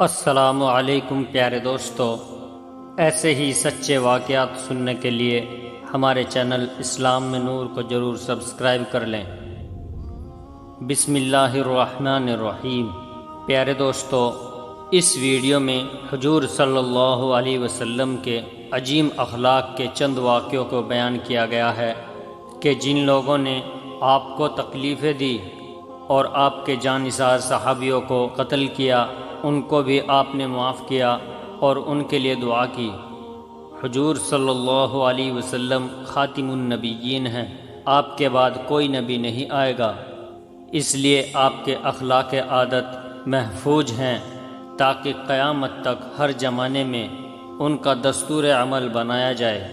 السلام علیکم پیارے دوستو، ایسے ہی سچے واقعات سننے کے لیے ہمارے چینل اسلام میں نور کو ضرور سبسکرائب کر لیں۔ بسم اللہ الرحمن الرحیم۔ پیارے دوستو، اس ویڈیو میں حضور صلی اللہ علیہ وسلم کے عظیم اخلاق کے چند واقعوں کو بیان کیا گیا ہے کہ جن لوگوں نے آپ کو تکلیفیں دی اور آپ کے جانثار صحابیوں کو قتل کیا، ان کو بھی آپ نے معاف کیا اور ان کے لیے دعا کی۔ حضور صلی اللہ علیہ وسلم خاتم النبیین ہیں، آپ کے بعد کوئی نبی نہیں آئے گا، اس لیے آپ کے اخلاق عادت محفوظ ہیں تاکہ قیامت تک ہر زمانے میں ان کا دستور عمل بنایا جائے۔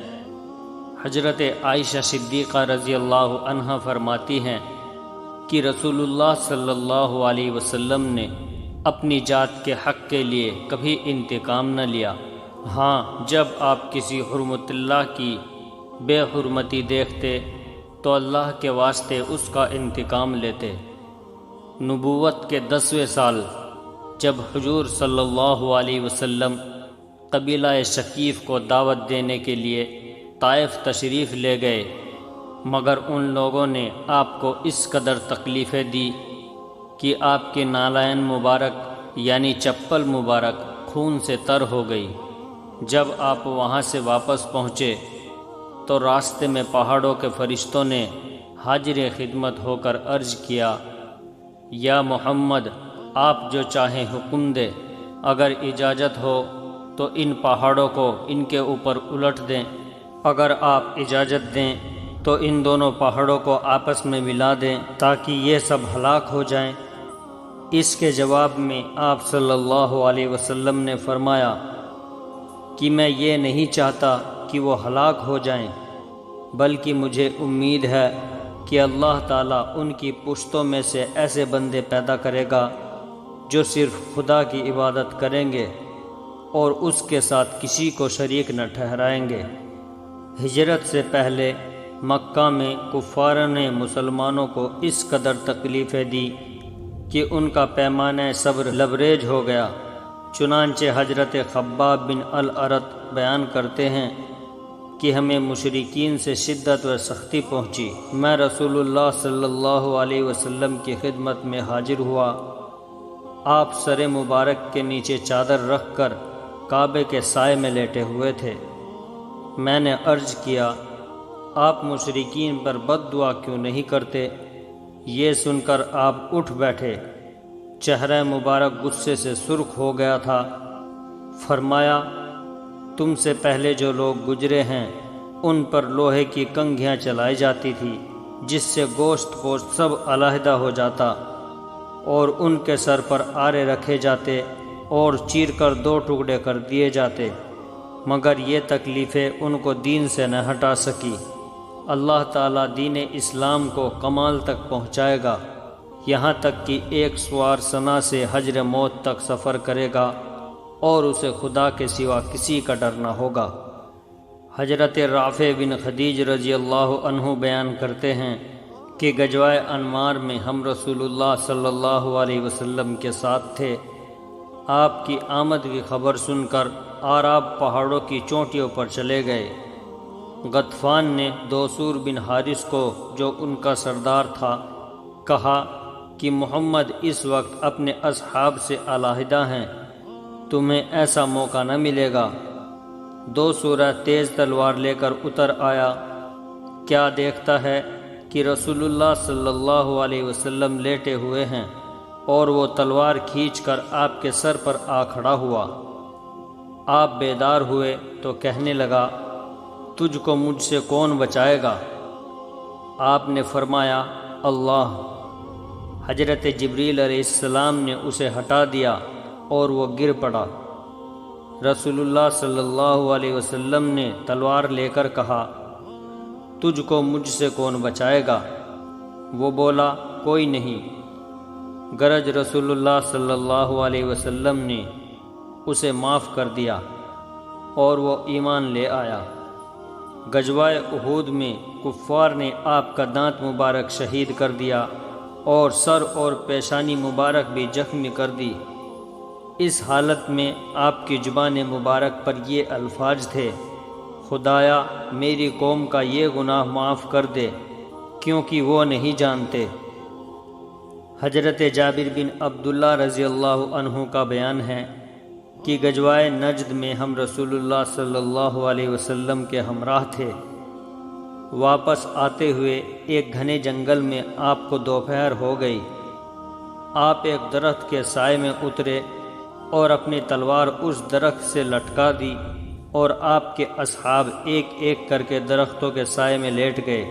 حضرت عائشہ صدیقہ رضی اللہ عنہا فرماتی ہیں کہ رسول اللہ صلی اللہ علیہ وسلم نے اپنی ذات کے حق کے لیے کبھی انتقام نہ لیا، ہاں جب آپ کسی حرمت اللہ کی بے حرمتی دیکھتے تو اللہ کے واسطے اس کا انتقام لیتے۔ نبوت کے 10ویں سال جب حضور صلی اللہ علیہ وسلم قبیلہ ثقیف کو دعوت دینے کے لیے طائف تشریف لے گئے، مگر ان لوگوں نے آپ کو اس قدر تکلیفیں دی کہ آپ کی نالین مبارک یعنی چپل مبارک خون سے تر ہو گئی۔ جب آپ وہاں سے واپس پہنچے تو راستے میں پہاڑوں کے فرشتوں نے حاضر خدمت ہو کر عرض کیا، یا محمد، آپ جو چاہیں حکم دے، اگر اجازت ہو تو ان پہاڑوں کو ان کے اوپر الٹ دیں، اگر آپ اجازت دیں تو ان دونوں پہاڑوں کو آپس میں ملا دیں تاکہ یہ سب ہلاک ہو جائیں۔ اس کے جواب میں آپ صلی اللہ علیہ وسلم نے فرمایا کہ میں یہ نہیں چاہتا کہ وہ ہلاک ہو جائیں، بلکہ مجھے امید ہے کہ اللہ تعالیٰ ان کی پشتوں میں سے ایسے بندے پیدا کرے گا جو صرف خدا کی عبادت کریں گے اور اس کے ساتھ کسی کو شریک نہ ٹھہرائیں گے۔ ہجرت سے پہلے مکہ میں کفار نے مسلمانوں کو اس قدر تکلیفیں دی کہ ان کا پیمانہ صبر لبریز ہو گیا۔ چنانچہ حضرت خباب بن الارت بیان کرتے ہیں کہ ہمیں مشرکین سے شدت و سختی پہنچی، میں رسول اللہ صلی اللہ علیہ وسلم کی خدمت میں حاضر ہوا، آپ سر مبارک کے نیچے چادر رکھ کر کعبے کے سائے میں لیٹے ہوئے تھے۔ میں نے عرض کیا، آپ مشرکین پر بد دعا کیوں نہیں کرتے؟ یہ سن کر آپ اٹھ بیٹھے، چہرہ مبارک غصے سے سرخ ہو گیا تھا۔ فرمایا، تم سے پہلے جو لوگ گزرے ہیں ان پر لوہے کی کنگھیاں چلائی جاتی تھی جس سے گوشت سب علیحدہ ہو جاتا، اور ان کے سر پر آرے رکھے جاتے اور چیر کر 2 ٹکڑے کر دیے جاتے، مگر یہ تکلیفیں ان کو دین سے نہ ہٹا سکی۔ اللہ تعالیٰ دین اسلام کو کمال تک پہنچائے گا، یہاں تک کہ ایک سوار سنا سے حجر موت تک سفر کرے گا اور اسے خدا کے سوا کسی کا ڈر نہ ہوگا۔ حضرت رافع بن خدیج رضی اللہ عنہ بیان کرتے ہیں کہ غزوہ انمار میں ہم رسول اللہ صلی اللہ علیہ وسلم کے ساتھ تھے۔ آپ کی آمد کی خبر سن کر اعراب پہاڑوں کی چوٹیوں پر چلے گئے۔ غطفان نے دوسور بن حارث کو، جو ان کا سردار تھا، کہا کہ محمد اس وقت اپنے اصحاب سے علیحدہ ہیں، تمہیں ایسا موقع نہ ملے گا۔ دوسور تیز تلوار لے کر اتر آیا، کیا دیکھتا ہے کہ رسول اللہ صلی اللہ علیہ وسلم لیٹے ہوئے ہیں اور وہ تلوار کھینچ کر آپ کے سر پر آ کھڑا ہوا۔ آپ بیدار ہوئے تو کہنے لگا، تجھ کو مجھ سے کون بچائے گا؟ آپ نے فرمایا، اللہ۔ حضرت جبریل علیہ السلام نے اسے ہٹا دیا اور وہ گر پڑا۔ رسول اللہ صلی اللہ علیہ وسلم نے تلوار لے کر کہا، تجھ کو مجھ سے کون بچائے گا؟ وہ بولا، کوئی نہیں۔ گرج رسول اللہ صلی اللہ علیہ وسلم نے اسے معاف کر دیا اور وہ ایمان لے آیا۔ غزوہ احد میں کفار نے آپ کا دانت مبارک شہید کر دیا اور سر اور پیشانی مبارک بھی زخمی کر دی۔ اس حالت میں آپ کی زبان مبارک پر یہ الفاظ تھے: خدایا میری قوم کا یہ گناہ معاف کر دے کیونکہ وہ نہیں جانتے۔ حضرت جابر بن عبداللہ رضی اللہ عنہ کا بیان ہے کہ غزوہ نجد میں ہم رسول اللہ صلی اللہ علیہ وسلم کے ہمراہ تھے۔ واپس آتے ہوئے ایک گھنے جنگل میں آپ کو دوپہر ہو گئی۔ آپ ایک درخت کے سائے میں اترے اور اپنی تلوار اس درخت سے لٹکا دی، اور آپ کے اصحاب ایک ایک کر کے درختوں کے سائے میں لیٹ گئے۔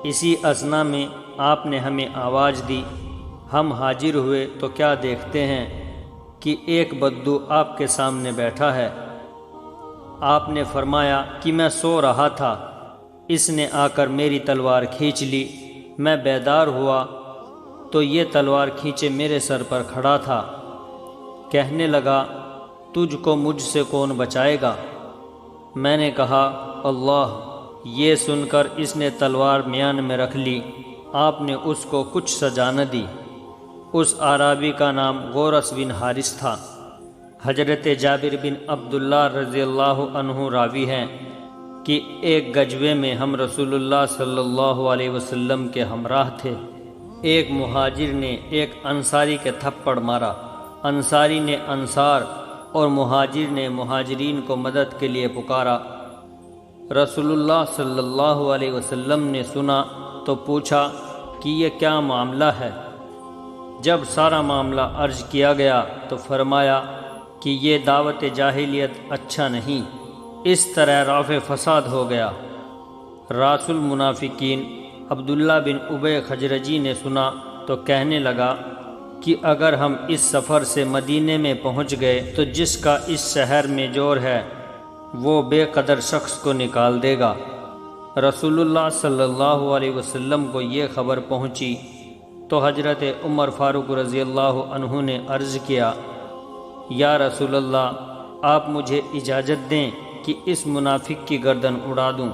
اسی اثنا میں آپ نے ہمیں آواز دی۔ ہم حاضر ہوئے تو کیا دیکھتے ہیں کہ ایک بدو آپ کے سامنے بیٹھا ہے۔ آپ نے فرمایا کہ میں سو رہا تھا، اس نے آ کر میری تلوار کھینچ لی۔ میں بیدار ہوا تو یہ تلوار کھینچے میرے سر پر کھڑا تھا۔ کہنے لگا، تجھ کو مجھ سے کون بچائے گا؟ میں نے کہا، اللہ۔ یہ سن کر اس نے تلوار میان میں رکھ لی۔ آپ نے اس کو کچھ سزا نہ دی۔ اس اعرابی کا نام غورث بن حارث تھا۔ حضرت جابر بن عبداللہ رضی اللہ عنہ راوی ہیں کہ ایک غزوے میں ہم رسول اللہ صلی اللہ علیہ وسلم کے ہمراہ تھے۔ ایک مہاجر نے ایک انصاری کے تھپڑ مارا۔ انصاری نے انصار اور مہاجر نے مہاجرین کو مدد کے لیے پکارا۔ رسول اللہ صلی اللہ علیہ وسلم نے سنا تو پوچھا کہ یہ کیا معاملہ ہے؟ جب سارا معاملہ عرض کیا گیا تو فرمایا کہ یہ دعوت جاہلیت اچھا نہیں، اس طرح رافع فساد ہو گیا۔ راس المنافقین عبداللہ بن ابی خزرجی نے سنا تو کہنے لگا کہ اگر ہم اس سفر سے مدینے میں پہنچ گئے تو جس کا اس شہر میں جور ہے وہ بے قدر شخص کو نکال دے گا۔ رسول اللہ صلی اللہ علیہ وسلم کو یہ خبر پہنچی تو حضرت عمر فاروق رضی اللہ عنہ نے عرض کیا، یا رسول اللہ، آپ مجھے اجازت دیں کہ اس منافق کی گردن اڑا دوں،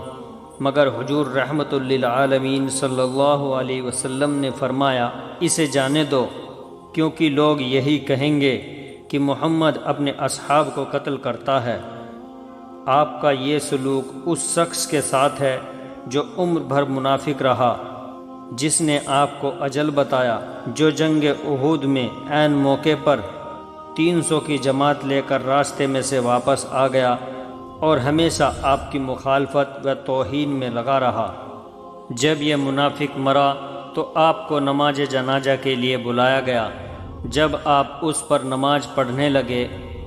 مگر حضور رحمت للعالمین صلی اللہ علیہ وسلم نے فرمایا، اسے جانے دو، کیونکہ لوگ یہی کہیں گے کہ محمد اپنے اصحاب کو قتل کرتا ہے۔ آپ کا یہ سلوک اس شخص کے ساتھ ہے جو عمر بھر منافق رہا، جس نے آپ کو اجل بتایا، جو جنگ احد میں عین موقع پر 300 کی جماعت لے کر راستے میں سے واپس آ گیا اور ہمیشہ آپ کی مخالفت و توہین میں لگا رہا۔ جب یہ منافق مرا تو آپ کو نماز جنازہ کے لیے بلایا گیا۔ جب آپ اس پر نماز پڑھنے لگے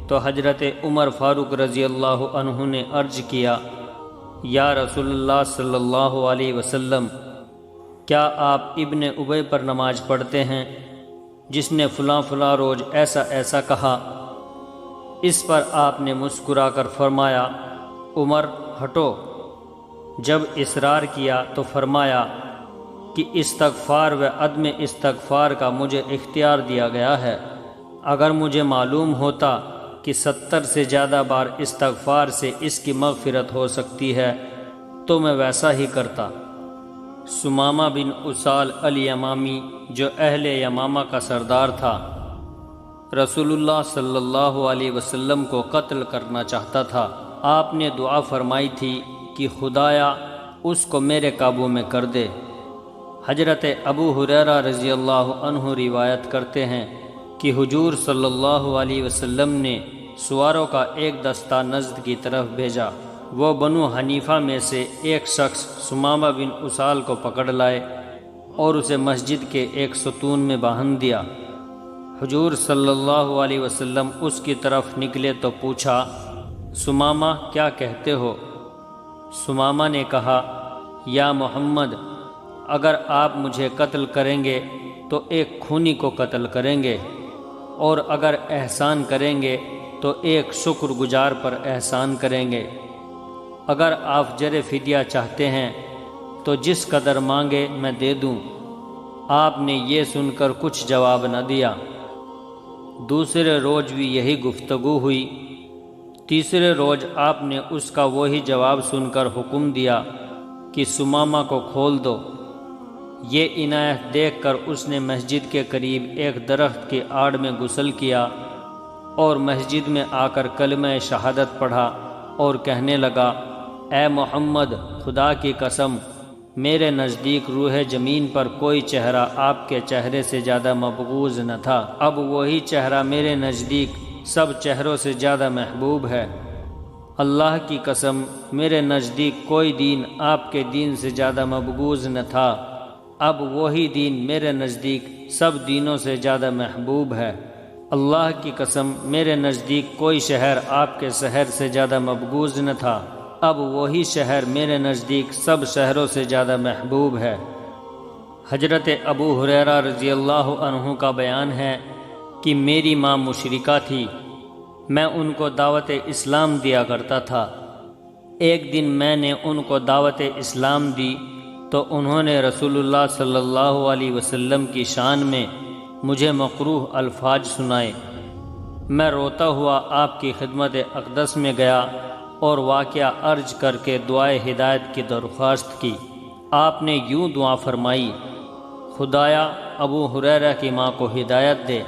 تو حضرت عمر فاروق رضی اللہ عنہ نے عرض کیا، یا رسول اللہ صلی اللہ علیہ وسلم، کیا آپ ابن ابی پر نماز پڑھتے ہیں جس نے فلاں فلاں روز ایسا ایسا کہا؟ اس پر آپ نے مسکرا کر فرمایا، عمر ہٹو۔ جب اصرار کیا تو فرمایا کہ استغفار و عدم استغفار کا مجھے اختیار دیا گیا ہے۔ اگر مجھے معلوم ہوتا کہ 70 سے زیادہ بار استغفار سے اس کی مغفرت ہو سکتی ہے تو میں ویسا ہی کرتا۔ سمامہ بن اسال الیمامی، جو اہل یمامہ کا سردار تھا، رسول اللہ صلی اللہ علیہ وسلم کو قتل کرنا چاہتا تھا۔ آپ نے دعا فرمائی تھی کہ خدایا اس کو میرے قابو میں کر دے۔ حضرت ابو ہریرہ رضی اللہ عنہ روایت کرتے ہیں کہ حضور صلی اللہ علیہ وسلم نے سواروں کا ایک دستہ نجد کی طرف بھیجا۔ وہ بنو حنیفہ میں سے ایک شخص سمامہ بن اسال کو پکڑ لائے اور اسے مسجد کے ایک ستون میں باندھ دیا۔ حضور صلی اللہ علیہ وسلم اس کی طرف نکلے تو پوچھا، سمامہ کیا کہتے ہو؟ سمامہ نے کہا، یا محمد، اگر آپ مجھے قتل کریں گے تو ایک خونی کو قتل کریں گے، اور اگر احسان کریں گے تو ایک شکر گزار پر احسان کریں گے۔ اگر آپ جر فدیہ چاہتے ہیں تو جس قدر مانگے میں دے دوں۔ آپ نے یہ سن کر کچھ جواب نہ دیا۔ دوسرے روز بھی یہی گفتگو ہوئی۔ تیسرے روز آپ نے اس کا وہی جواب سن کر حکم دیا کہ سمامہ کو کھول دو۔ یہ عنایت دیکھ کر اس نے مسجد کے قریب ایک درخت کی آڑ میں غسل کیا اور مسجد میں آ کر کلمہ شہادت پڑھا اور کہنے لگا، اے محمد، خدا کی قسم، میرے نزدیک روح زمین پر کوئی چہرہ آپ کے چہرے سے زیادہ مبغوض نہ تھا، اب وہی چہرہ میرے نزدیک سب چہروں سے زیادہ محبوب ہے۔ اللہ کی قسم، میرے نزدیک کوئی دین آپ کے دین سے زیادہ مبغوض نہ تھا، اب وہی دین میرے نزدیک سب دینوں سے زیادہ محبوب ہے۔ اللہ کی قسم، میرے نزدیک کوئی شہر آپ کے شہر سے زیادہ مبغوض نہ تھا، اب وہی شہر میرے نزدیک سب شہروں سے زیادہ محبوب ہے۔ حضرت ابو ہریرہ رضی اللہ عنہ کا بیان ہے کہ میری ماں مشرکہ تھی، میں ان کو دعوت اسلام دیا کرتا تھا۔ ایک دن میں نے ان کو دعوت اسلام دی تو انہوں نے رسول اللہ صلی اللہ علیہ وسلم کی شان میں مجھے مکروہ الفاظ سنائے۔ میں روتا ہوا آپ کی خدمت اقدس میں گیا اور واقعہ عرض کر کے دعائے ہدایت کی درخواست کی۔ آپ نے یوں دعا فرمائی، خدایا ابو ہریرہ کی ماں کو ہدایت دے۔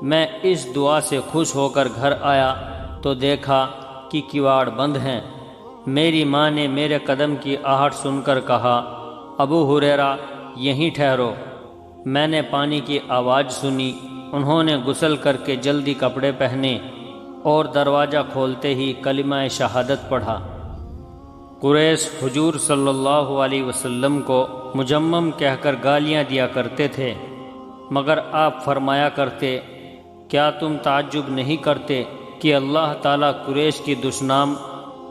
میں اس دعا سے خوش ہو کر گھر آیا تو دیکھا کہ کواڑ بند ہیں۔ میری ماں نے میرے قدم کی آہٹ سن کر کہا، ابو ہریرہ یہیں ٹھہرو۔ میں نے پانی کی آواز سنی، انہوں نے غسل کر کے جلدی کپڑے پہنے اور دروازہ کھولتے ہی کلمہ شہادت پڑھا۔ قریش حضور صلی اللہ علیہ وسلم کو مجمم کہہ کر گالیاں دیا کرتے تھے، مگر آپ فرمایا کرتے، کیا تم تعجب نہیں کرتے کہ اللہ تعالیٰ قریش کی دشنام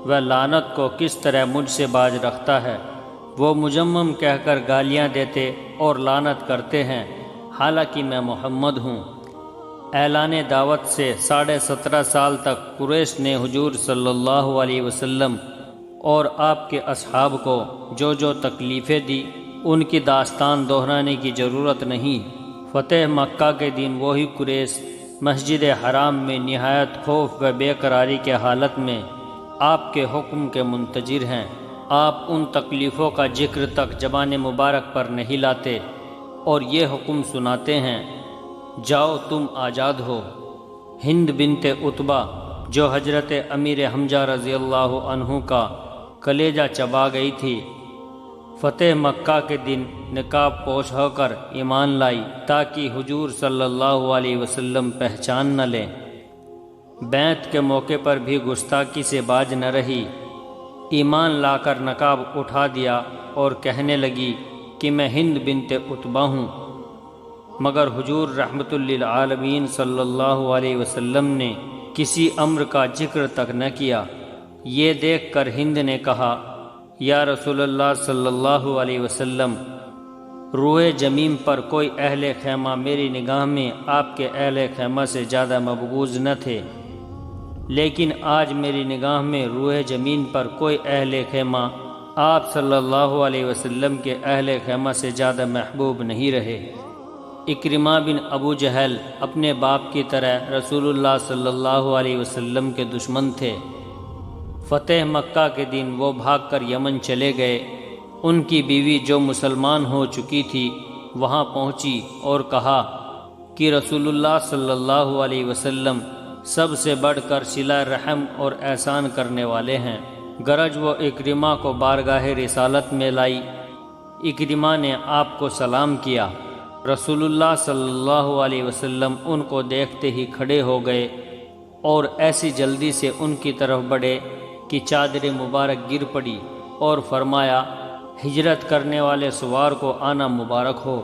و لعنت کو کس طرح مجھ سے باز رکھتا ہے؟ وہ مجمم کہہ کر گالیاں دیتے اور لعنت کرتے ہیں، حالانکہ میں محمد ہوں۔ اعلان دعوت سے 17.5 سال تک قریش نے حضور صلی اللہ علیہ وسلم اور آپ کے اصحاب کو جو جو تکلیفیں دی، ان کی داستان دہرانے کی ضرورت نہیں۔ فتح مکہ کے دن وہی قریش مسجد حرام میں نہایت خوف و بے قراری کے حالت میں آپ کے حکم کے منتظر ہیں۔ آپ ان تکلیفوں کا ذکر تک زبان مبارک پر نہیں لاتے اور یہ حکم سناتے ہیں، جاؤ تم آزاد ہو۔ ہند بنت عتبہ جو حضرت امیر حمزہ رضی اللہ عنہ کا کلیجہ چبا گئی تھی، فتح مکہ کے دن نقاب پوش ہو کر ایمان لائی تاکہ حضور صلی اللہ علیہ وسلم پہچان نہ لیں۔ بیعت کے موقع پر بھی گستاخی سے باز نہ رہی، ایمان لا کر نقاب اٹھا دیا اور کہنے لگی کہ میں ہند بنت عتبہ ہوں، مگر حضور رحمت للعالمین صلی اللہ علیہ وسلم نے کسی امر کا ذکر تک نہ کیا۔ یہ دیکھ کر ہند نے کہا، یا رسول اللہ صلی اللہ علیہ وسلم، روح زمین پر کوئی اہل خیمہ میری نگاہ میں آپ کے اہل خیمہ سے زیادہ مبغوض نہ تھے، لیکن آج میری نگاہ میں روح زمین پر کوئی اہل خیمہ آپ صلی اللہ علیہ وسلم کے اہل خیمہ سے زیادہ محبوب نہیں رہے۔ اکرمہ بن ابو جہل اپنے باپ کی طرح رسول اللہ صلی اللہ علیہ وسلم کے دشمن تھے۔ فتح مکہ کے دن وہ بھاگ کر یمن چلے گئے۔ ان کی بیوی جو مسلمان ہو چکی تھی وہاں پہنچی اور کہا کہ رسول اللہ صلی اللہ علیہ وسلم سب سے بڑھ کر صلہ رحم اور احسان کرنے والے ہیں۔ گرج وہ اکرمہ کو بارگاہ رسالت میں لائی۔ اکرمہ نے آپ کو سلام کیا۔ رسول اللہ صلی اللہ علیہ وسلم ان کو دیکھتے ہی کھڑے ہو گئے اور ایسی جلدی سے ان کی طرف بڑھے کہ چادر مبارک گر پڑی اور فرمایا، ہجرت کرنے والے سوار کو آنا مبارک ہو۔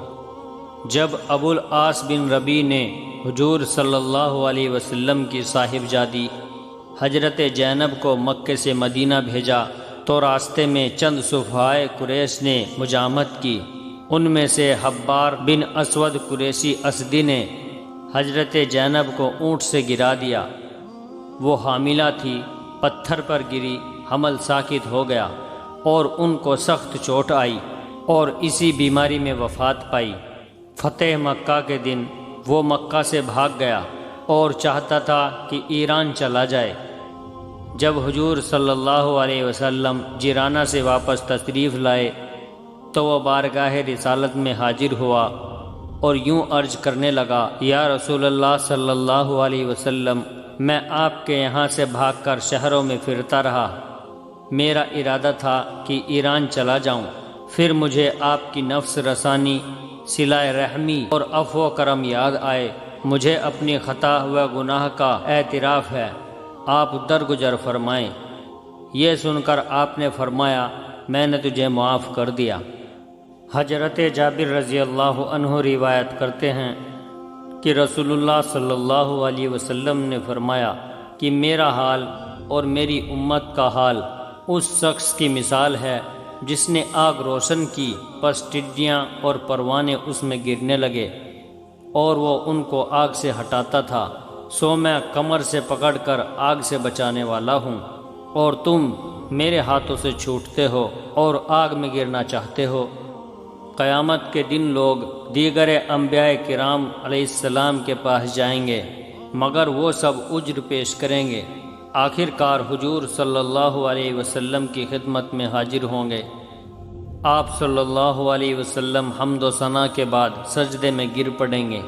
جب ابو العاص بن ربیع نے حضور صلی اللہ علیہ وسلم کی صاحبزادی حضرت زینب کو مکے سے مدینہ بھیجا تو راستے میں چند صفحائے قریش نے مزاحمت کی۔ ان میں سے حبار بن اسود قریشی اسدی نے حضرت زینب کو اونٹ سے گرا دیا۔ وہ حاملہ تھی، پتھر پر گری، حمل ساکت ہو گیا اور ان کو سخت چوٹ آئی اور اسی بیماری میں وفات پائی۔ فتح مکہ کے دن وہ مکہ سے بھاگ گیا اور چاہتا تھا کہ ایران چلا جائے۔ جب حضور صلی اللہ علیہ وسلم جیرانہ سے واپس تشریف لائے تو وہ بارگاہ رسالت میں حاضر ہوا اور یوں عرض کرنے لگا، یا رسول اللہ صلی اللہ علیہ وسلم، میں آپ کے یہاں سے بھاگ کر شہروں میں پھرتا رہا۔ میرا ارادہ تھا کہ ایران چلا جاؤں، پھر مجھے آپ کی نفس رسانی، صلہ رحمی اور عفو و کرم یاد آئے۔ مجھے اپنی خطا و گناہ کا اعتراف ہے، آپ درگزر فرمائیں۔ یہ سن کر آپ نے فرمایا، میں نے تجھے معاف کر دیا۔ حضرت جابر رضی اللہ عنہ روایت کرتے ہیں کہ رسول اللہ صلی اللہ علیہ وسلم نے فرمایا کہ میرا حال اور میری امت کا حال اس شخص کی مثال ہے جس نے آگ روشن کی، پس ٹڈیاں اور پروانے اس میں گرنے لگے اور وہ ان کو آگ سے ہٹاتا تھا، سو میں کمر سے پکڑ کر آگ سے بچانے والا ہوں، اور تم میرے ہاتھوں سے چھوٹتے ہو اور آگ میں گرنا چاہتے ہو۔ قیامت کے دن لوگ دیگر انبیاء کرام علیہ السلام کے پاس جائیں گے، مگر وہ سب عجر پیش کریں گے، آخر کار حضور صلی اللہ علیہ وسلم کی خدمت میں حاضر ہوں گے۔ آپ صلی اللہ علیہ وسلم حمد و ثنا کے بعد سجدے میں گر پڑیں گے۔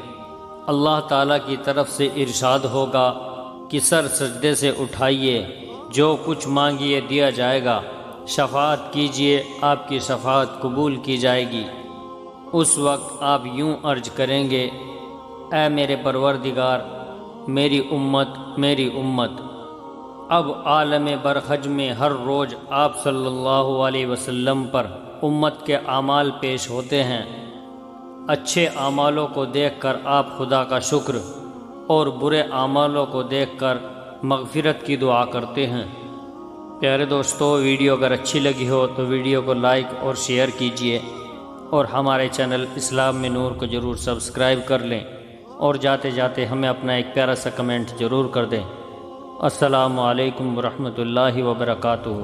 اللہ تعالیٰ کی طرف سے ارشاد ہوگا کہ سر سجدے سے اٹھائیے، جو کچھ مانگیے دیا جائے گا، شفاعت کیجیے، آپ کی شفاعت قبول کی جائے گی۔ اس وقت آپ یوں عرض کریں گے، اے میرے پروردگار، میری امت، میری امت۔ اب عالم برخج میں ہر روز آپ صلی اللہ علیہ وسلم پر امت کے اعمال پیش ہوتے ہیں۔ اچھے اعمالوں کو دیکھ کر آپ خدا کا شکر اور برے اعمالوں کو دیکھ کر مغفرت کی دعا کرتے ہیں۔ پیارے دوستو، ویڈیو اگر اچھی لگی ہو تو ویڈیو کو لائک اور شیئر کیجیے، اور ہمارے چینل اسلام میں نور کو ضرور سبسکرائب کر لیں، اور جاتے جاتے ہمیں اپنا ایک پیارا سا کمنٹ ضرور کر دیں۔ السلام علیکم ورحمۃ اللہ وبرکاتہ۔